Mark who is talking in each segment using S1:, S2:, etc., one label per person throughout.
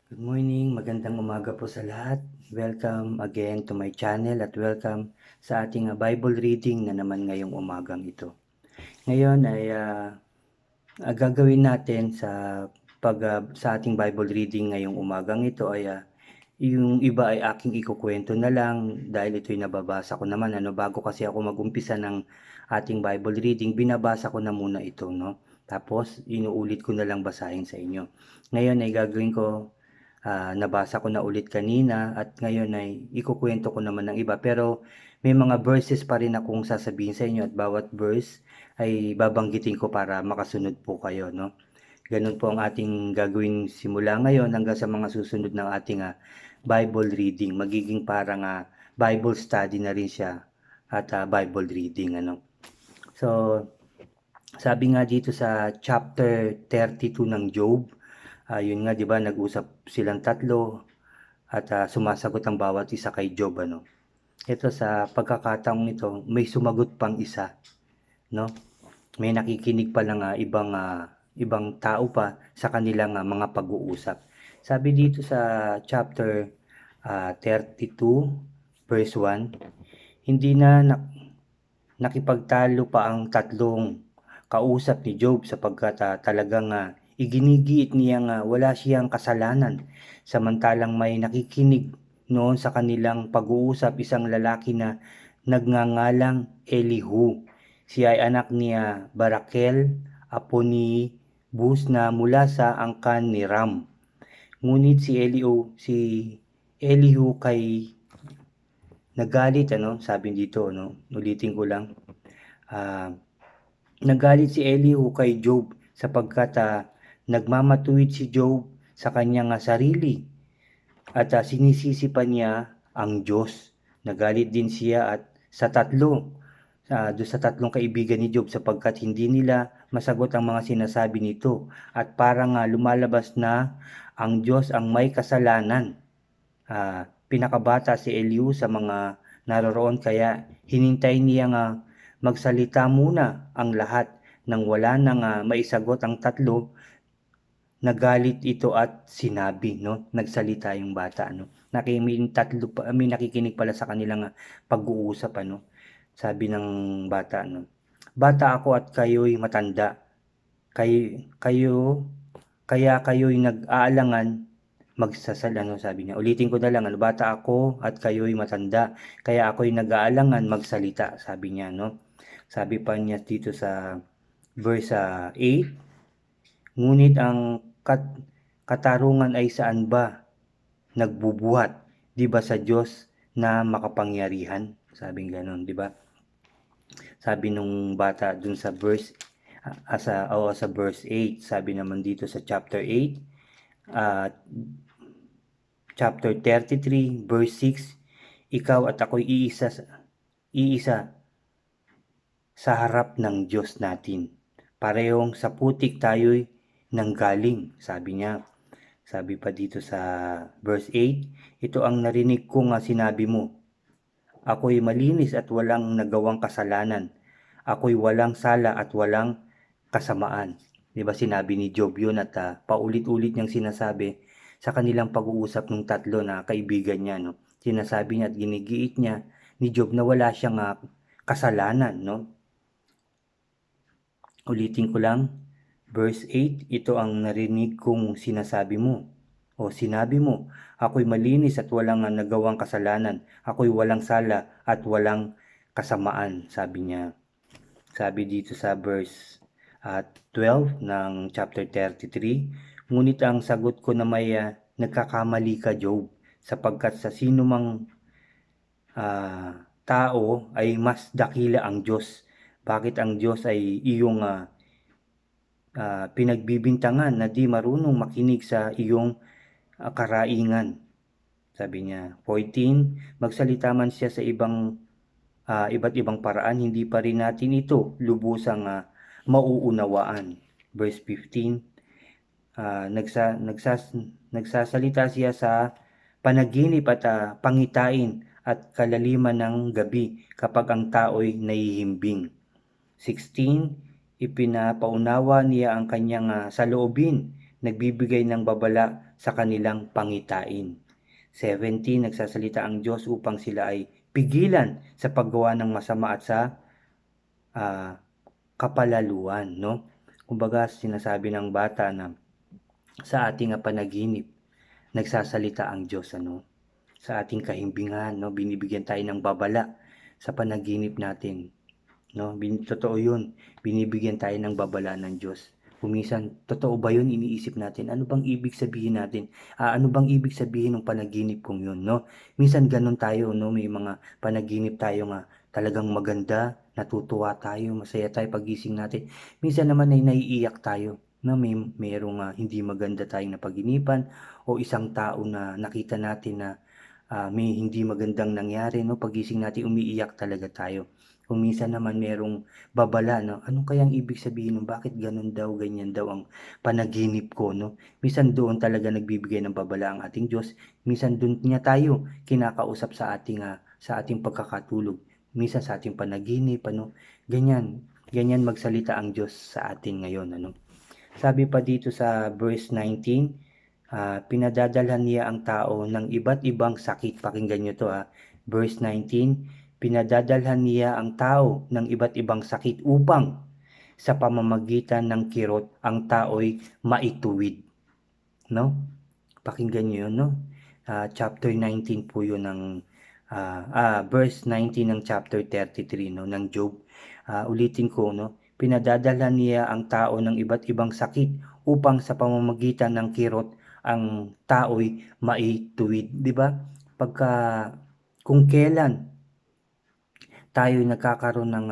S1: Good morning, magandang umaga po sa lahat. Welcome again to my channel at welcome sa ating Bible reading na naman ngayong umagang ito. Ngayon ay gagawin natin sa ating Bible reading ngayong umagang ito ay yung iba ay aking ikukwento na lang dahil ito'y nababasa ko naman bago kasi ako magumpisa ng ating Bible reading, binabasa ko na muna ito, no? Tapos inuulit ko na lang basahin sa inyo. Ngayon ay gagawin ko, nabasa ko na ulit kanina at ngayon ay ikukwento ko naman ng iba, pero may mga verses pa rin akong sasabihin sa inyo at bawat verse ay babanggitin ko para makasunod po kayo, no? Ganun po ang ating gagawin simula ngayon hanggang sa mga susunod ng ating Bible reading. Magiging parang Bible study na rin siya at Bible reading, ano. So, sabi nga dito sa chapter 32 ng Job, yun nga 'di ba, nag-usap silang tatlo at sumasagot ang bawat isa kay Job, ano. Ito sa pagkakataong ito, may sumagot pang isa, no? May nakikinig pa ng ibang tao pa sa kanilang mga pag-uusap. Sabi dito sa chapter 32 verse 1, hindi na nakipagtalo pa ang tatlong kausap ni Job sapagkat talagang iginigiit niyang wala siyang kasalanan. Samantalang may nakikinig noon sa kanilang pag-uusap, isang lalaki na nagngangalang Elihu. Siya ay anak ni Barakel, apo ni Bus na mula sa angkan ni Ram. Ngunit si Elihu kay nagalit, ano, sabi dito, no, ulitin ko lang. Ah, Nagalit si Elihu kay Job sapagkat nagmamatuwid si Job sa kanyang sarili at sinisisi pa niya ang Diyos. Nagalit din siya at sa tatlong kaibigan ni Job sapagkat hindi nila masagot ang mga sinasabi nito at parang lumalabas na ang Diyos ang may kasalanan. Pinakabata si Elihu sa mga naroroon kaya hinintay niyang magsalita muna ang lahat nang wala nang maisagot ang tatlo. Nagalit ito at sinabi, no? Nagsalita yung bata, no? May nakikinig pala sa kanilang pag-uusap, ano? Sabi ng bata, no? Bata ako at kayo'y matanda. Kayo, kayo, kaya kayo'y nag-aalangan ano, sabi niya. Ulitin ko na lang, ano? Bata ako at kayo'y matanda. Kaya ako'y nag-aalangan magsalita, sabi niya, no? Sabi pa niya dito sa verse 8, ngunit ang katarungan ay saan ba nagbubuhat? Di ba sa Diyos na makapangyarihan? Sabing ganon, di ba? Sabi nung bata dun sa sa verse 8, sabi naman dito sa chapter 8, chapter 33, verse 6, ikaw at ako'y iisa sa harap ng Diyos natin. Parehong sa putik tayo'y nanggaling, sabi niya. Sabi pa dito sa verse 8, ito ang narinig kong sinabi mo. Ako'y malinis at walang nagawang kasalanan. Ako'y walang sala at walang kasamaan. Di ba sinabi ni Job yun at paulit-ulit niyang sinasabi sa kanilang pag-uusap ng tatlo na kaibigan niya, no? Sinasabi niya at ginigiit niya ni Job na wala siyang kasalanan, no? Ulitin ko lang, verse 8, ito ang narinig kong sinasabi mo. O sinabi mo, ako'y malinis at walang nagawang kasalanan. Ako'y walang sala at walang kasamaan, sabi niya. Sabi dito sa verse 12 ng chapter 33, ngunit ang sagot ko na may nagkakamali ka, Job, sapagkat sa sino mang tao ay mas dakila ang Diyos. Bakit ang Diyos ay iyong pinagbibintangan na di marunong makinig sa iyong karaingan? Sabi niya. 14, magsalita man siya sa iba't ibang paraan, hindi pa rin natin ito lubusang mauunawaan. Verse 15, nagsasalita siya sa panaginip at pangitain at kalaliman ng gabi kapag ang tao'y nahihimbing. 16, ipinapaunawa niya ang kanyang saloobin nagbibigay ng babala sa kanilang pangitain. 17, nagsasalita ang Diyos upang sila ay pigilan sa paggawa ng masama at sa kapalaluan, no? Kumbaga, sinasabi ng bata na sa ating panaginip, nagsasalita ang Diyos, ano? Sa ating kahimbingan, no? Binibigyan tayo ng babala sa panaginip natin, no? Totoo yun, binibigyan tayo ng babala ng Diyos. Kuminsan, totoo ba yun? Iniisip natin, ano bang ibig sabihin natin? Ano bang ibig sabihin ng panaginip kong yun, no? Minsan ganun tayo, no? May mga panaginip tayo nga talagang maganda, natutuwa tayo, masaya tayo pagising natin. Minsan naman ay naiiyak tayo na merong hindi maganda tayong napaginipan o isang tao na nakita natin na may hindi magandang nangyari, no? Pagising natin, umiiyak talaga tayo. Kung minsan naman merong babala, no? Ano kayang ibig sabihin nun? Bakit ganun daw, ganyan daw ang panaginip ko, no? Minsan doon talaga nagbibigay ng babala ang ating Diyos. Minsan doon niya tayo kinakausap sa ating pagkakatulog. Minsan sa ating panaginip, ano? Ganyan magsalita ang Diyos sa atin ngayon, ano? Sabi pa dito sa verse 19, pinadadalhan niya ang tao ng iba't ibang sakit. Pakinggan nyo to, verse 19, pinadadalhan niya ang tao ng iba't ibang sakit upang sa pamamagitan ng kirot ang tao'y maituwid, no? Pakinggan niyo yun, no? Chapter 19 po yun ng verse 19 ng chapter 33, no, ng Job. Ulitin ko, no? Pinadadalhan niya ang tao ng iba't ibang sakit upang sa pamamagitan ng kirot ang tao'y maituwid, di ba? Kung kailan tayo nagkakaroon ng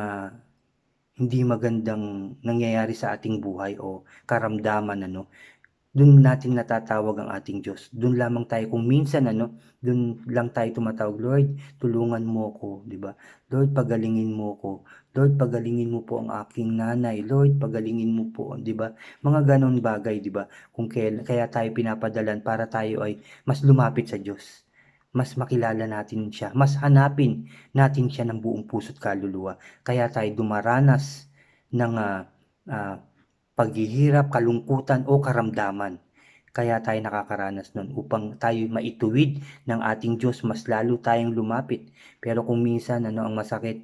S1: hindi magandang nangyayari sa ating buhay o karamdaman, ano, doon natin natatawag ang ating Diyos. Doon lamang tayo, kung minsan, ano, doon lang tayo tumatawag, Lord, tulungan mo ko, di ba? Lord, pagalingin mo ko. Lord, pagalingin mo po ang aking nanay. Lord, pagalingin mo po, di ba? Mga ganon bagay, di ba? Kaya tayo pinapadalan para tayo ay mas lumapit sa Diyos. Mas makilala natin siya. Mas hanapin natin siya ng buong puso't kaluluwa. Kaya tayo dumaranas ng paghihirap, kalungkutan o karamdaman. Kaya tayo nakakaranas nun upang tayo maituwid ng ating Diyos, mas lalo tayong lumapit. Pero kung minsan ang masakit,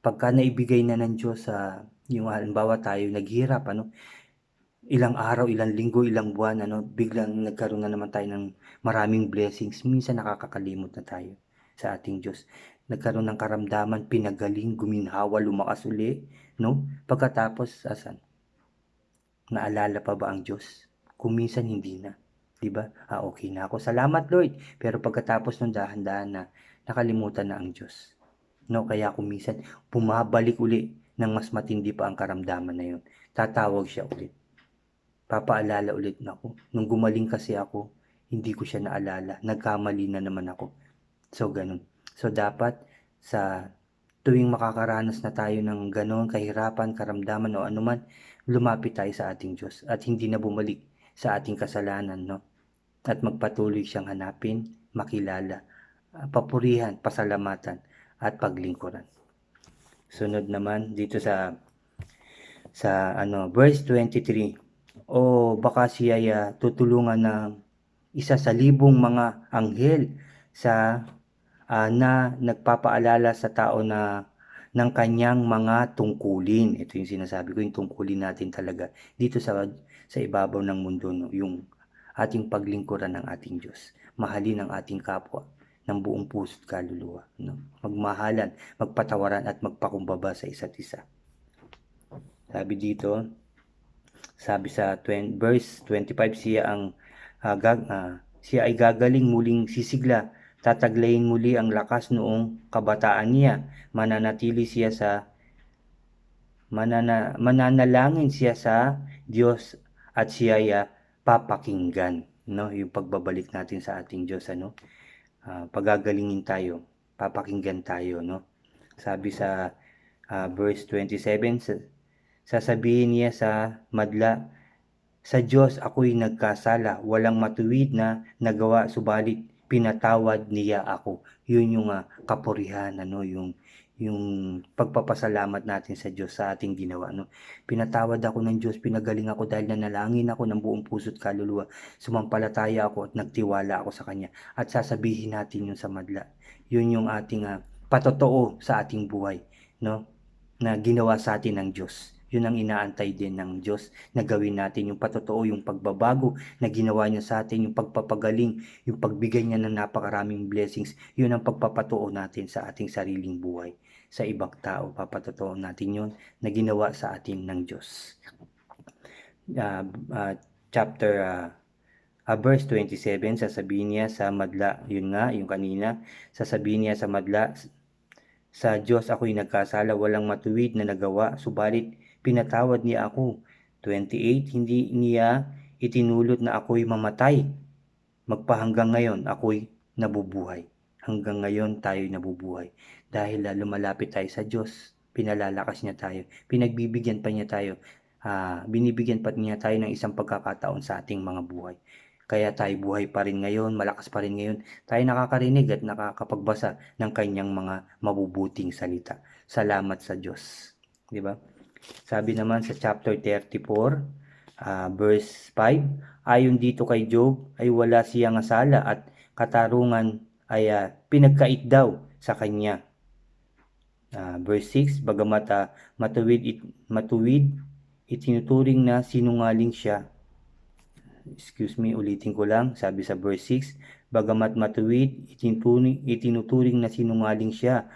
S1: pagka naibigay na ng Diyos yung halimbawa tayo naghirap, ilang araw, ilang linggo, ilang buwan, biglang nagkaroon na naman tayo ng maraming blessings. Minsan nakakakalimot na tayo sa ating Diyos. Nagkaroon ng karamdaman, pinagaling, guminhawa, lumakas uli, no? Pagkatapos, naalala pa ba ang Diyos? Kung minsan hindi na, 'di ba? Okay na ako. Salamat Lord. Pero pagkatapos ng dahan-dahan na nakalimutan na ang Diyos. No, kaya kung minsan bumabalik uli ng mas matindi pa ang karamdaman na 'yon. Tatawag siya ulit. Papaalala ulit na ako. Nung gumaling kasi ako, hindi ko siya naalala. Nagkamali na naman ako. So ganun. So dapat sa tuwing makakaranas na tayo ng ganon kahirapan, karamdaman o anuman, lumapit tayo sa ating Diyos at hindi na bumalik sa ating kasalanan, no? At magpatuloy siyang hanapin, makilala, papurihan, pasalamatan at paglingkuran. Sunod naman dito sa verse 23. O baka siya tutulungan ng isa sa libong mga anghel na nagpapaalala sa tao ng kanyang mga tungkulin. Ito yung sinasabi ko, yung tungkulin natin talaga dito sa ibabaw ng mundo, no? Yung ating paglingkuran ng ating Diyos. Mahalin ang ating kapwa ng buong puso't kaluluwa, no? Magmahalan, magpatawaran at magpakumbaba sa isa't isa. Sabi sa verse 25, siya ay gagaling, muling sisigla, tataglayin muli ang lakas noong kabataan niya. Mananalangin siya sa Diyos at siya ay papakinggan, no? Yung pagbabalik natin sa ating Diyos, pagagalingin tayo, papakinggan tayo, no? Sabi sa verse 27, sasabihin niya sa madla, sa Diyos ako'y nagkasala, walang matuwid na nagawa, subalit pinatawad niya ako. Yun yung kapurihan, yung yung pagpapasalamat natin sa Diyos sa ating ginawa, no? Pinatawad ako ng Diyos, pinagaling ako dahil nanalangin ako ng buong puso't kaluluwa. Sumampalataya ako at nagtiwala ako sa Kanya. At sasabihin natin yun sa madla. Yun yung ating patotoo sa ating buhay, no? Na ginawa sa atin ng Diyos. Yun ang inaantay din ng Diyos na gawin natin, yung patotoo, yung pagbabago na ginawa niya sa atin, yung pagpapagaling, yung pagbigay niya ng napakaraming blessings. Yun ang pagpapatuo natin sa ating sariling buhay. Sa ibang tao, papatotoo natin yun na ginawa sa atin ng Diyos. Verse 27, sasabihin niya sa madla, yun nga, yung kanina, sasabihin niya sa madla, sa Diyos ako'y nagkasala, walang matuwid na nagawa, subalit pinatawad niya ako. 28, hindi niya itinulot na ako'y mamatay. Magpahanggang ngayon, ako'y nabubuhay. Hanggang ngayon tayo'y nabubuhay. Dahil lumalapit tayo sa Diyos, pinalalakas niya tayo, pinagbibigyan pa niya tayo, binibigyan pa niya tayo ng isang pagkakataon sa ating mga buhay. Kaya tayo buhay pa rin ngayon, malakas pa rin ngayon, tayo nakakarinig at nakakapagbasa ng kanyang mga mabubuting salita. Salamat sa Diyos. Di ba? Sabi naman sa chapter 34, verse 5, ayon dito kay Job ay wala siyang sala at katarungan ay pinagkait daw sa kanya. Verse 6, bagamat matuwid itinuturing na sinungaling siya. Ulitin ko lang, sabi sa verse 6, bagamat matuwid itinuturing na sinungaling siya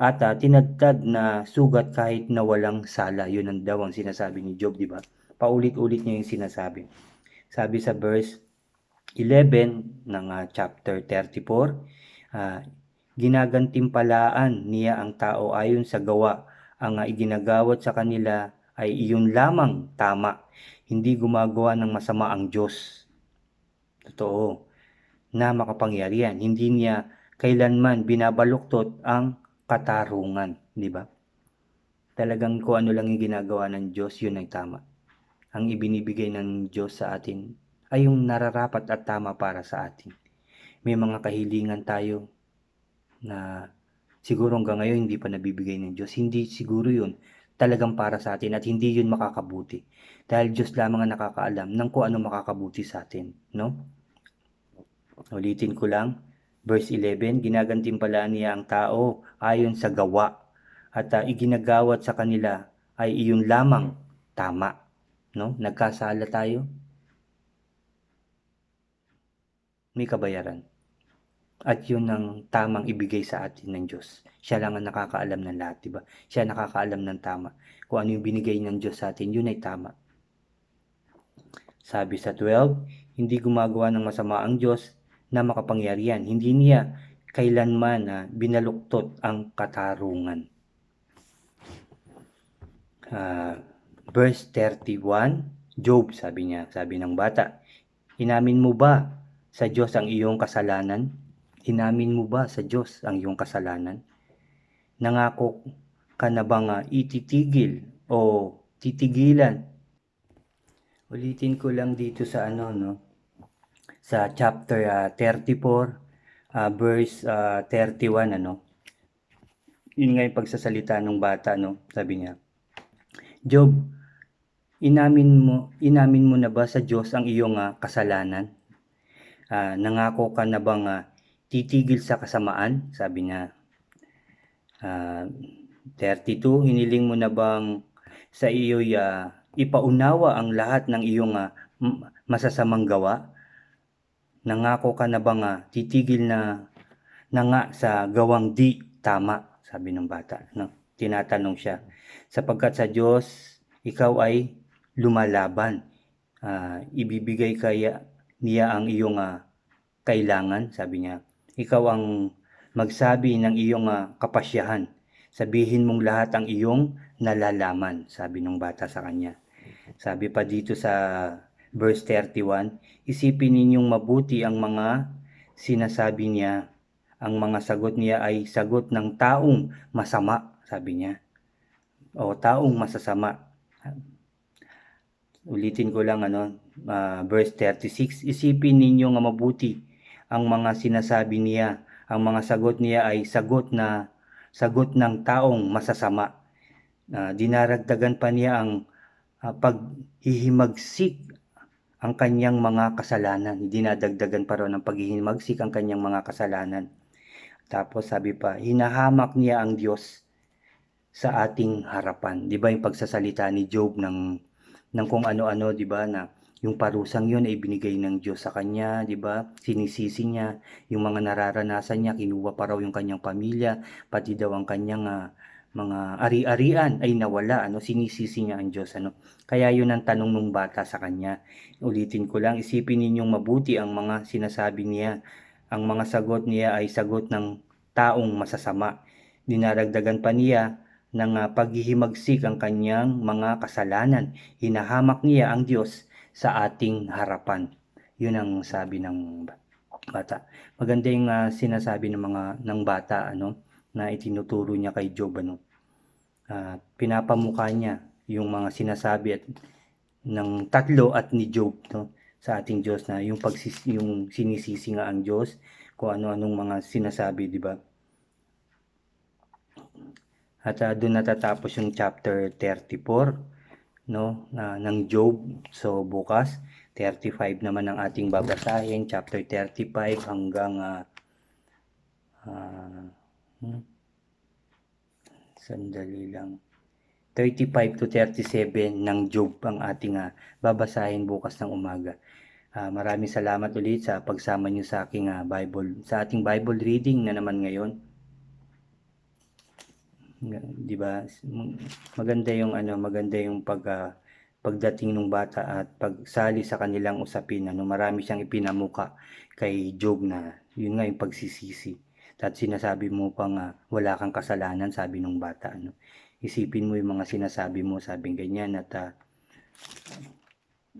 S1: at tinadtad na sugat kahit na walang sala. Yun ang daw ang sinasabi ni Job, di ba? Paulit-ulit niya yung sinasabi. Sabi sa verse 11 ng chapter 34, ginagantimpalaan niya ang tao ayon sa gawa. Ang iginagawad sa kanila ay iyon lamang tama. Hindi gumagawa ng masama ang Diyos. Totoo. Na makapangyarihan. Hindi niya kailanman binabaluktot ang katarungan. Di ba? Talagang kung ano lang yung ginagawa ng Diyos, yun ay tama. Ang ibinibigay ng Diyos sa atin ay yung nararapat at tama para sa atin. May mga kahilingan tayo na siguro hanggang ngayon hindi pa nabibigay ng Diyos. Hindi siguro yun talagang para sa atin at hindi yun makakabuti. Dahil Diyos lamang ang nakakaalam ng kung ano makakabuti sa atin. No? Ulitin ko lang. Verse 11, ginagantimpalaan niya ang tao ayon sa gawa at iginagawad sa kanila ay iyon lamang tama. No? Nagkasala tayo, may kabayaran. At yun ang tamang ibigay sa atin ng Diyos. Siya lang ang nakakaalam ng lahat, diba? Siya nakakaalam ng tama. Kung ano yung binigay ng Diyos sa atin, yun ay tama. Sabi sa 12, hindi gumagawa ng masama ang Diyos na makapangyarihan. Hindi niya kailanman binaluktot ang katarungan. Verse 31, Job, sabi ng bata, inamin mo ba sa Diyos ang iyong kasalanan? Inamin mo ba sa Diyos ang iyong kasalanan? Nangako ka na bang ititigil o titigilan? Ulitin ko lang dito sa sa chapter 34, verse 31, Yun nga yung pagsasalita ng bata, Sabi niya, Job, inamin mo na ba sa Diyos ang iyong kasalanan? Nangako ka na bang titigil sa kasamaan? Sabi niya. 32, hiniling mo na bang sa iyo'y ipaunawa ang lahat ng iyong masasamang gawa? Nangako ka na bang titigil na nga sa gawang di tama? Sabi ng bata. Tinatanong siya. Sapagkat sa Diyos, ikaw ay lumalaban. Ibibigay kaya niya ang iyong kailangan, sabi niya. Ikaw ang magsabi ng iyong kapasyahan. Sabihin mong lahat ang iyong nalalaman, sabi ng bata sa kanya. Sabi pa dito sa verse 31, isipin ninyong mabuti ang mga sinasabi niya. Ang mga sagot niya ay sagot ng taong masama, sabi niya. O taong masasama. Ulitin ko lang verse 36, isipin ninyong mabuti ang mga sinasabi niya. Ang mga sagot niya ay sagot na sagot ng taong masasama. Dinaragdagan pa niya ang paghihimagsik ang kanyang mga kasalanan. Dinadagdagan pa raw ng paghihimagsik ang kanyang mga kasalanan. Tapos sabi pa, hinahamak niya ang Diyos sa ating harapan. 'Di ba yung pagsasalita ni Job ng kung ano-ano, 'di ba, na yung parusang yun ay binigay ng Diyos sa kanya, 'di ba? Sinisisi niya yung mga nararanasan niya, kinuha pa raw yung kanyang pamilya, pati daw ang kanyang mga ari-arian ay nawala, sinisisi niya ang Diyos, Kaya yun ang tanong ng bata sa kanya. Ulitin ko lang, isipin ninyong mabuti ang mga sinasabi niya. Ang mga sagot niya ay sagot ng taong masasama. Dinaragdagan pa niya ng paghihimagsik ang kanyang mga kasalanan. Hinahamak niya ang Diyos sa ating harapan. Yun ang sabi ng bata. Maganda yung sinasabi ng bata na itinuturo niya kay Job pinapamukha niya yung mga sinasabi ng tatlo at ni Job sa ating Diyos na yung sinisisi nga ang Diyos kung ano-anong mga sinasabi, di ba? At doon natatapos yung chapter 34 ng Job. So bukas 35 naman ang ating babasahin, chapter 35 hanggang sandali lang. 35 to 37 ng Job ang ating babasahin bukas ng umaga. Maraming salamat ulit sa pagsama niyo sa aking sa ating Bible reading na naman ngayon. 'Di ba? Maganda yung pagdating ng bata at pagsali sa kanilang usapin. Marami siyang ipinamuka kay Job na yun nga yung pagsisisi. At sinasabi mo pang wala kang kasalanan, sabi ng bata. Isipin mo yung mga sinasabi mo, sabing ganyan, at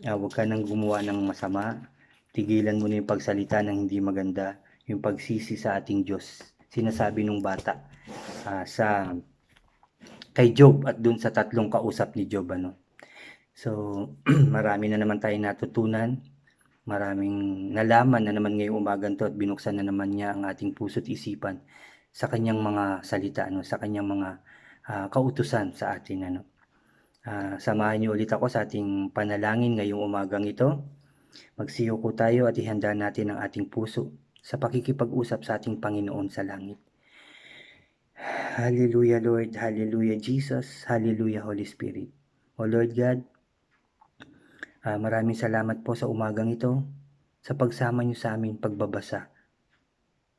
S1: huwag ka nang gumawa ng masama. Tigilan mo na yung pagsalita ng hindi maganda, yung pagsisi sa ating Diyos. Sinasabi ng bata kay Job at dun sa tatlong kausap ni Job. So, marami na naman tayong natutunan. Maraming nalaman na naman ngayong umagang to at binuksan na naman niya ang ating puso't isipan sa kanyang mga salita, sa kanyang mga kautusan sa atin. Samahan niyo ulit ako sa ating panalangin ngayong umagang ito. Magsiyuko tayo at ihanda natin ang ating puso sa pakikipag-usap sa ating Panginoon sa langit. Hallelujah Lord, Hallelujah Jesus, Hallelujah Holy Spirit. O Lord God, maraming salamat po sa umagang ito sa pagsama niyo sa amin pagbabasa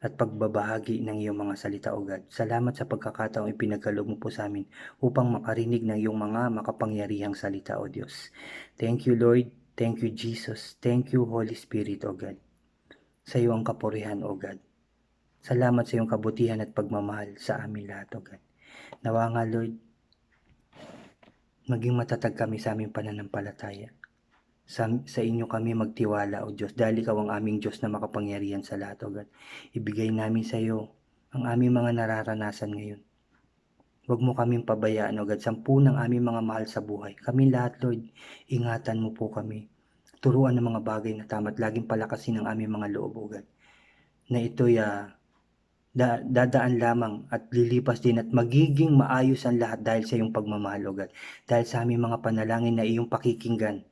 S1: at pagbabahagi ng iyong mga salita, O God. Salamat sa pagkakataong ipinagkaloob mo po sa amin upang makarinig ng iyong mga makapangyarihang salita, O Diyos. Thank you Lord, thank you Jesus, thank you Holy Spirit, O God. Sa iyo ang kapurihan, O God. Salamat sa iyong kabutihan at pagmamahal sa amin lahat, O God. Nawa nga, Lord, maging matatag kami sa aming pananampalataya. Sa inyo kami magtiwala, O Diyos, dahil ikaw ang aming Diyos na makapangyarihan sa lahat, O God. Ibigay namin sa iyo ang aming mga nararanasan ngayon. Huwag mo kaming pabayaan, O God, sampu ng aming mga mahal sa buhay. Kami lahat, Lord, ingatan mo po kami. Turuan ng mga bagay na tama at laging palakasin ang aming mga loob, O God. Na ito'y dadaan lamang at lilipas din at magiging maayos ang lahat dahil sa iyong pagmamahal, O God. Dahil sa aming mga panalangin na iyong pakikinggan,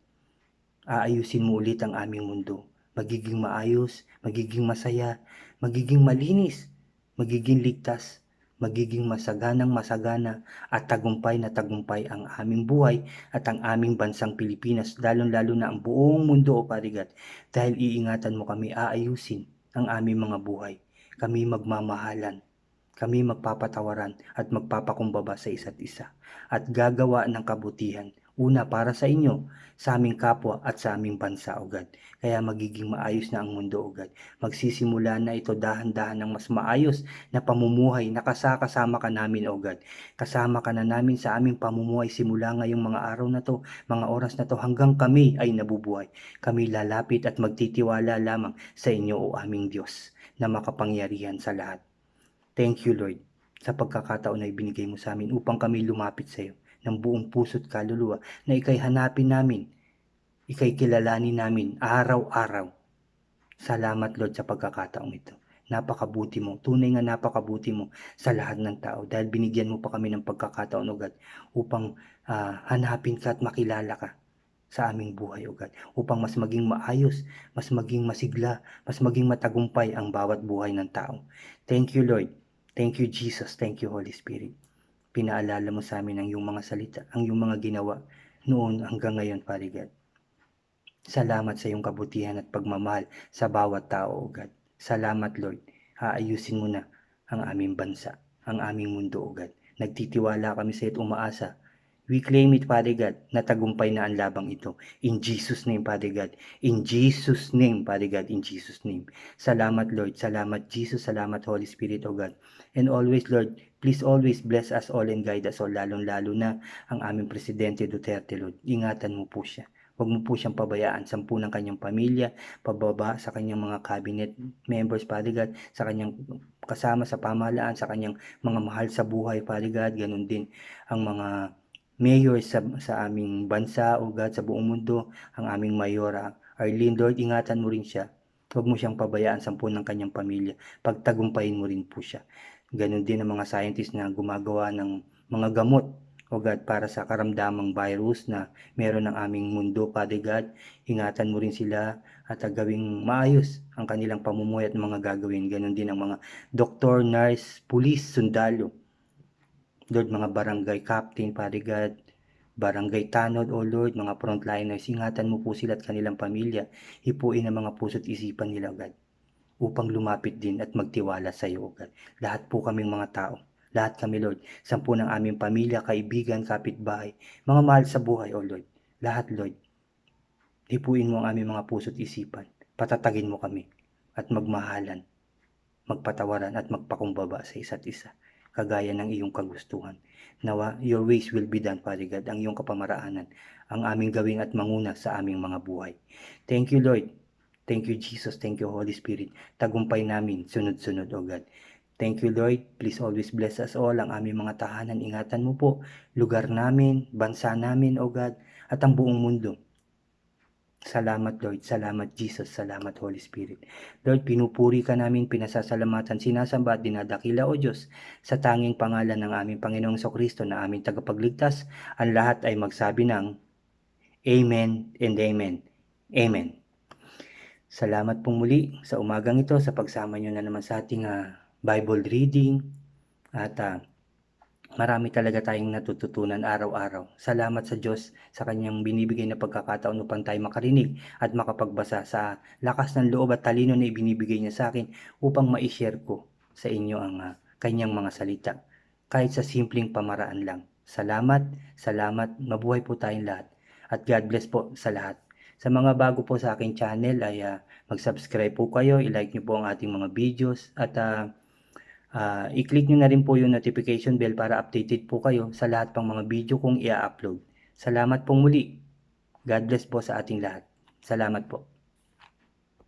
S1: aayusin mo ulit ang aming mundo. Magiging maayos, magiging masaya, magiging malinis, magiging ligtas, magiging masagana at tagumpay na tagumpay ang aming buhay at ang aming bansang Pilipinas, lalong-lalo na ang buong mundo, O Parigat. Dahil iingatan mo kami, aayusin ang aming mga buhay. Kami magmamahalan, kami magpapatawaran at magpapakumbaba sa isa't isa at gagawa ng kabutihan. Una, para sa inyo, sa aming kapwa at sa aming bansa, O God. Kaya magiging maayos na ang mundo, O God. Magsisimula na ito dahan-dahan ng mas maayos na pamumuhay na kasama ka namin, O God. Kasama ka na namin sa aming pamumuhay simula ngayong mga araw na to, mga oras na to, hanggang kami ay nabubuhay. Kami lalapit at magtitiwala lamang sa inyo, O aming Diyos, na makapangyarihan sa lahat. Thank you, Lord, sa pagkakataon na ibinigay mo sa amin upang kami lumapit sa iyo ng buong puso't kaluluwa na ikay hanapin namin, ikay kilalanin namin araw-araw. Salamat, Lord, sa pagkakataong ito. napakabuti mo. Tunay nga napakabuti mo sa lahat ng tao dahil binigyan mo pa kami ng pagkakataon, O God, upang hanapin ka at makilala ka sa aming buhay, O God, upang mas maging maayos, mas maging masigla, mas maging matagumpay ang bawat buhay ng tao. Thank you, Lord. Thank you, Jesus. Thank you, Holy Spirit. Pinaalala mo sa amin ang iyong mga salita, ang iyong mga ginawa noon hanggang ngayon, Father God. Salamat sa iyong kabutihan at pagmamahal sa bawat tao, O God. Salamat, Lord. Aayusin mo na ang aming bansa, ang aming mundo, O God. Nagtitiwala kami sa iyo at umaasa. We claim it, Father God, na tagumpay na ang labang ito. In Jesus' name, Father God. In Jesus' name, Father God. In Jesus' name. Salamat, Lord. Salamat, Jesus. Salamat, Holy Spirit, O God. And always, Lord, please always bless us all and guide us all, lalong-lalo na ang aming Presidente Duterte, Lord. Ingatan mo po siya. Huwag mo po siyang pabayaan, 10 ng kanyang pamilya, pababa sa kanyang mga cabinet members, Father God, sa kanyang kasama sa pamahalaan, sa kanyang mga mahal sa buhay, Father God, ganun din ang mga mayor sa aming bansa, O God, sa buong mundo, ang aming mayora, Arlene, Lord, ingatan mo rin siya. Huwag mo siyang pabayaan, 10 ng kanyang pamilya. Pagtagumpayin mo rin po siya. Ganun din ang mga scientists na gumagawa ng mga gamot, O God, para sa karamdamang virus na meron ng aming mundo, Father God. Ingatan mo rin sila at gawing maayos ang kanilang pamumuhay at mga gagawin. Ganon din ang mga doktor, nurse, pulis, sundalo. Lord, mga barangay captain, Father God, barangay tanod, O Lord, mga frontliners, ingatan mo po sila at kanilang pamilya. Hipuin ang mga puso't isipan nila, God, upang lumapit din at magtiwala sa iyo, O God. Lahat po kaming mga tao, lahat kami, Lord, 10 ng aming pamilya, kaibigan, kapitbahay, mga mahal sa buhay, O Lord. Lahat, Lord, hipuin mo ang aming mga puso't isipan. Patatagin mo kami at magmahalan, magpatawaran at magpakumbaba sa isa't isa, kagaya ng iyong kagustuhan. Nawa, your ways will be done, Father God, ang iyong kapamaraanan, ang aming gawin at manguna sa aming mga buhay. Thank you, Lord. Thank you, Jesus. Thank you, Holy Spirit. Tagumpay namin, sunod-sunod, O God. Thank you, Lord. Please always bless us all, ang aming mga tahanan. Ingatan mo po, lugar namin, bansa namin, O God, at ang buong mundo. Salamat, Lord. Salamat, Jesus. Salamat, Holy Spirit. Lord, pinupuri ka namin, pinasasalamatan, sinasamba at dinadakila, O Diyos, sa tanging pangalan ng aming Panginoong Kristo na aming tagapagligtas. Ang lahat ay magsabi ng Amen and Amen. Amen. Salamat pong muli sa umagang ito sa pagsama nyo na naman sa ating Bible reading at marami talaga tayong natututunan araw-araw. Salamat sa Diyos sa kanyang binibigay na pagkakataon upang tayo makarinig at makapagbasa sa lakas ng loob at talino na ibinibigay niya sa akin upang ma-share ko sa inyo ang kanyang mga salita. Kahit sa simpleng pamaraan lang. Salamat, salamat, mabuhay po tayong lahat. At God bless po sa lahat. Sa mga bago po sa aking channel ay mag-subscribe po kayo, i-like nyo po ang ating mga videos at i-click nyo na rin po yung notification bell para updated po kayo sa lahat pang mga video kong i-upload. Salamat pong muli. God bless po sa ating lahat. Salamat po.